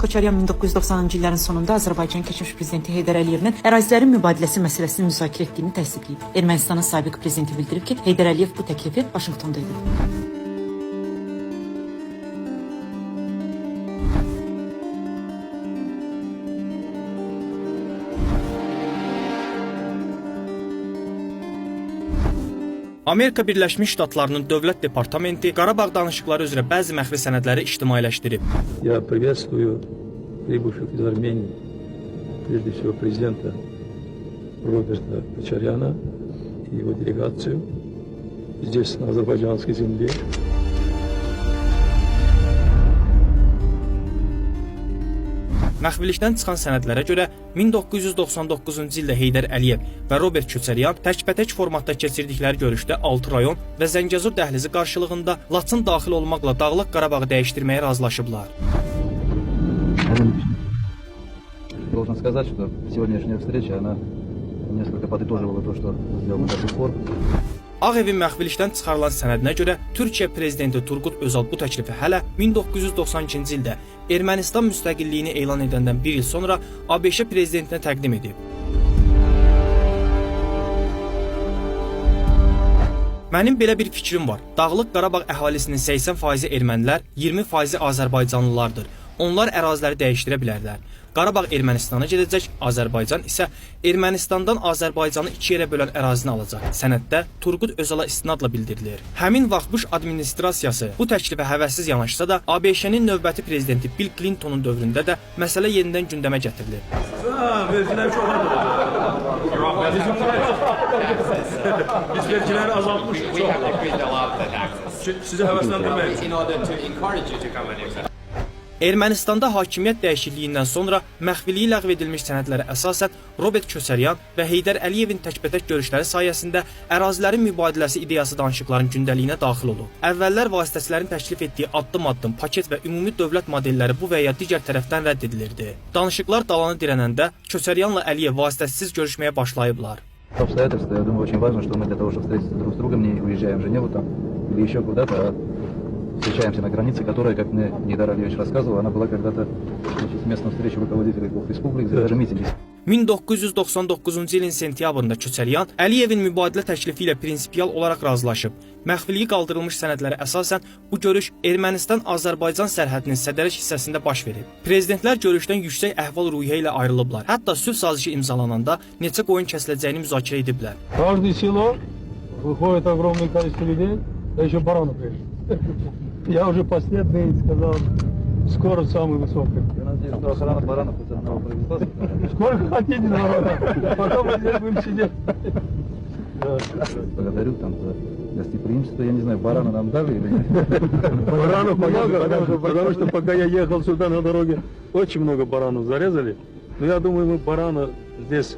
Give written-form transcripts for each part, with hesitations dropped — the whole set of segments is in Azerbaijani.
Koçaryan 1990-cı illərin sonunda Azərbaycan keçmiş prezidenti Heydər Əliyevin ərazilərin mübadiləsi məsələsini müzakirə etdiyini təsdiqləyib. Ermənistanın sabiq prezidenti bildirib ki, Heydər Əliyev bu təklifi Vaşinqtonda edib. Amerika Birləşmiş Ştatlarının Dövlət Departamenti Qarabağ danışıqları üzrə bəzi məxfi sənədləri ictimailəşdirib. Я приветствую прибывших из Армении, прежде всего президента Роберта Кочаряна и его делегацию здесь, на азербайджанской земле. Məxfilikdən çıxan sənədlərə görə 1999-cu ildə Heydər Əliyev və Robert Köçəryan təkbətək formatda keçirdikləri görüşdə 6 rayon və Zəngəzur dəhlizi qarşılığında Laçın daxil olmaqla Dağlıq Qarabağı dəyişdirməyə razılaşıblar. Должен сказать, что сегодняшняя встреча, она несколько подытоживала то, что сделано до сих пор. Ağ Evin məxfilikdən çıxarılan sənədinə görə Türkiyə prezidenti Turgut Özal bu təklifi hələ 1992-ci ildə Ermənistan müstəqilliyini elan edəndən bir il sonra ABŞ prezidentinə təqdim edib. Mənim belə bir fikrim var. Dağlıq Qarabağ əhalisinin 80% ermənilər, 20% Azərbaycanlılardır. Onlar əraziləri dəyişdirə bilərlər. Qarabağ Ermənistana gedəcək, Azərbaycan isə Ermənistandan Azərbaycanı iki yerə bölən ərazini alacaq. Sənəddə Turgut Özala istinadla bildirilir. Həmin vaxt Bush administrasiyası bu təklifə həvəssiz yanaşsa da, ABŞ-nin növbəti prezidenti Bill Clintonun dövründə də məsələ yenidən gündəmə gətirilir. Biz vergiləri azaltmışıq. Sizi həvəsləndirmək. Ermənistanda hakimiyyət dəyişikliyindən sonra məxfiliyi ləğv edilmiş sənədlərə əsasən Robert Köçəryan və Heydər Əliyevin təkbətək görüşləri sayəsində ərazilərin mübadiləsi ideyası danışıqların gündəliyinə daxil olub. Əvvəllər vasitəçilərin təklif etdiyi addım-addım paket və ümumi dövlət modelləri bu və ya digər tərəfdən rədd edilirdi. Danışıqlar dalana dirənəndə Köçəryanla Əliyev vasitəsiz görüşməyə başlayıblar. Обстоятельства, я думаю, очень важно, что мы для того, чтобы встретиться друг с другом, не уезжаем в Женеву там или еще куда-то, а встречаемся на границе, которая, как мне Гейдар Алиевич рассказывал, она была когда-то местом встречи руководителей двух республик, даже митинги. 1999-cu ilin sentyabrında Köçəryan Əliyevin mübadilə təklifi ilə prinsipial olaraq razılaşıb. Məxfiliyi qaldırılmış sənədlərə əsasən bu görüş Ermənistan-Azərbaycan sərhədinin sədərək hissəsində baş verib. Prezidentlər görüşdən yüksək əhval-ruhiyyə ilə ayrılıblar. Hətta sülh sazişi imzalananda neçə qoyun kəsiləcəyini müzakirə ediblər. Каждое село выходит огромное количество людей, да еще бараны пришли. Я уже последний сказал, скорость самая высокая. Я надеюсь, что охрана баранов хоть одного привезла. Сколько хотите народа, потом мы здесь будем сидеть. Благодарю там за гостеприимство. Я не знаю, барана нам дали или нет. Баранов много, потому что пока я ехал сюда на дороге, очень много баранов зарезали. Но я думаю, мы барана здесь,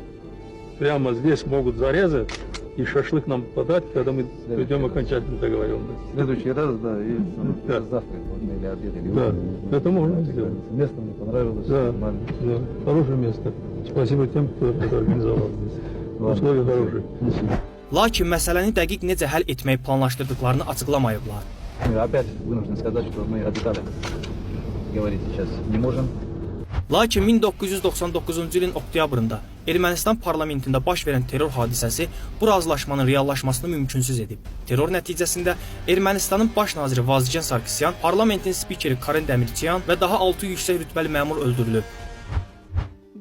прямо здесь могут зарезать и шашлык нам подать, когда мы придем окончательно договоренность. Следующий раз, да, и Да. завтра можно или обед, или Да, ужин. это можно сделать. Место мне понравилось, Да, нормально. да, хорошее место. Спасибо тем, кто это организовал здесь. Условия хорошие. Lakin məsələni dəqiq necə həll etməyi planlaşdırdıqlarını açıqlamayıblar. Мы опять вынуждены сказать, что мы о деталях говорить сейчас не можем. Lakin 1999-cu ilin oktyabrında Ermənistan parlamentində baş verən terror hadisəsi bu razılaşmanın reallaşmasını mümkünsüz edib. Terror nəticəsində Ermənistanın baş naziri Vazgen Sarkisyan, parlamentin spikeri Karen Demirçiyan və daha 6 yüksək rütbəli məmur öldürülüb.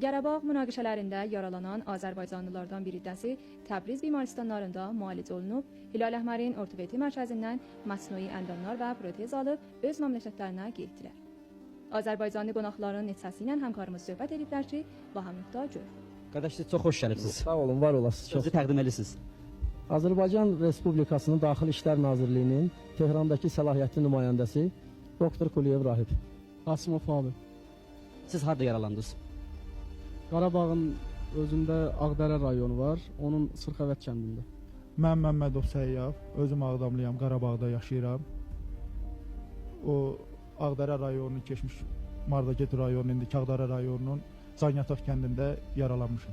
Qarabağ münaqişələrində yaralanan Azərbaycanlılardan bir iddəsi Təbriz bimarstanlarında müalicə olunub, Hilal Əhmərin ortopedi mərkəzindən məsnui əndamlar və protez alıb öz məmləkətlərinə getdilər. Azərbaycanlı qonaqların neçəsi ilə həmkarımız söhbət ediblər ki, Bahamutda gör. Qardaş, siz çox xoş gəlibsiniz. Sağ olun, var olasınız. Sözü təqdim edirsiniz. Azərbaycan Respublikasının Daxili İşlər Nazirliyinin Tehrandakı səlahiyyətli nümayəndəsi Doktor Quliyev Rahib. Qasımov abi. Siz harda yaralandınız? Qarabağın özündə Ağdərə rayonu var, onun Sırxavət kəndində. Mən Məmmədov Səyyaf, özüm Ağdamlıyam, Qarabağda yaşayıram. O Ağdərə rayonunun keçmiş Mardaget rayonunun, indiki Ağdərə rayonunun Zanyataq kəndində yaralanmışam.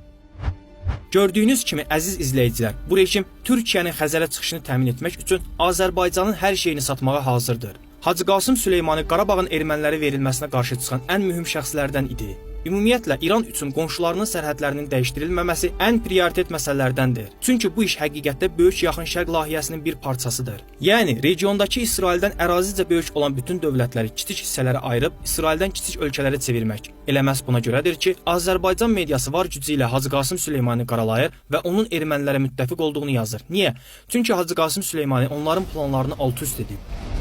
Gördüyünüz kimi əziz izləyicilər, bu rejim Türkiyənin Xəzərə çıxışını təmin etmək üçün Azərbaycanın hər şeyini satmağa hazırdır. Hacı Qasım Süleymani Qarabağın ermənilərə verilməsinə qarşı çıxan ən mühüm şəxslərdən idi. Ümumiyyətlə, İran üçün qonşularının sərhədlərinin dəyişdirilməməsi ən prioritet məsələlərdəndir. Çünki bu iş həqiqətdə Böyük Yaxın Şərq layihəsinin bir parçasıdır. Yəni, regiondakı İsraildən ərazicə böyük olan bütün dövlətləri kiçik hissələrə ayırıb, İsraildən kiçik ölkələrə çevirmək. Elə məhz buna görədir ki, Azərbaycan mediası var gücü ilə Hacı Qasım Süleymani qaralayır və onun ermənilərə müttəfiq olduğunu yazır. Niyə? Çünki Hacı Qasım Süleymani onların planlarını alt-üst edib.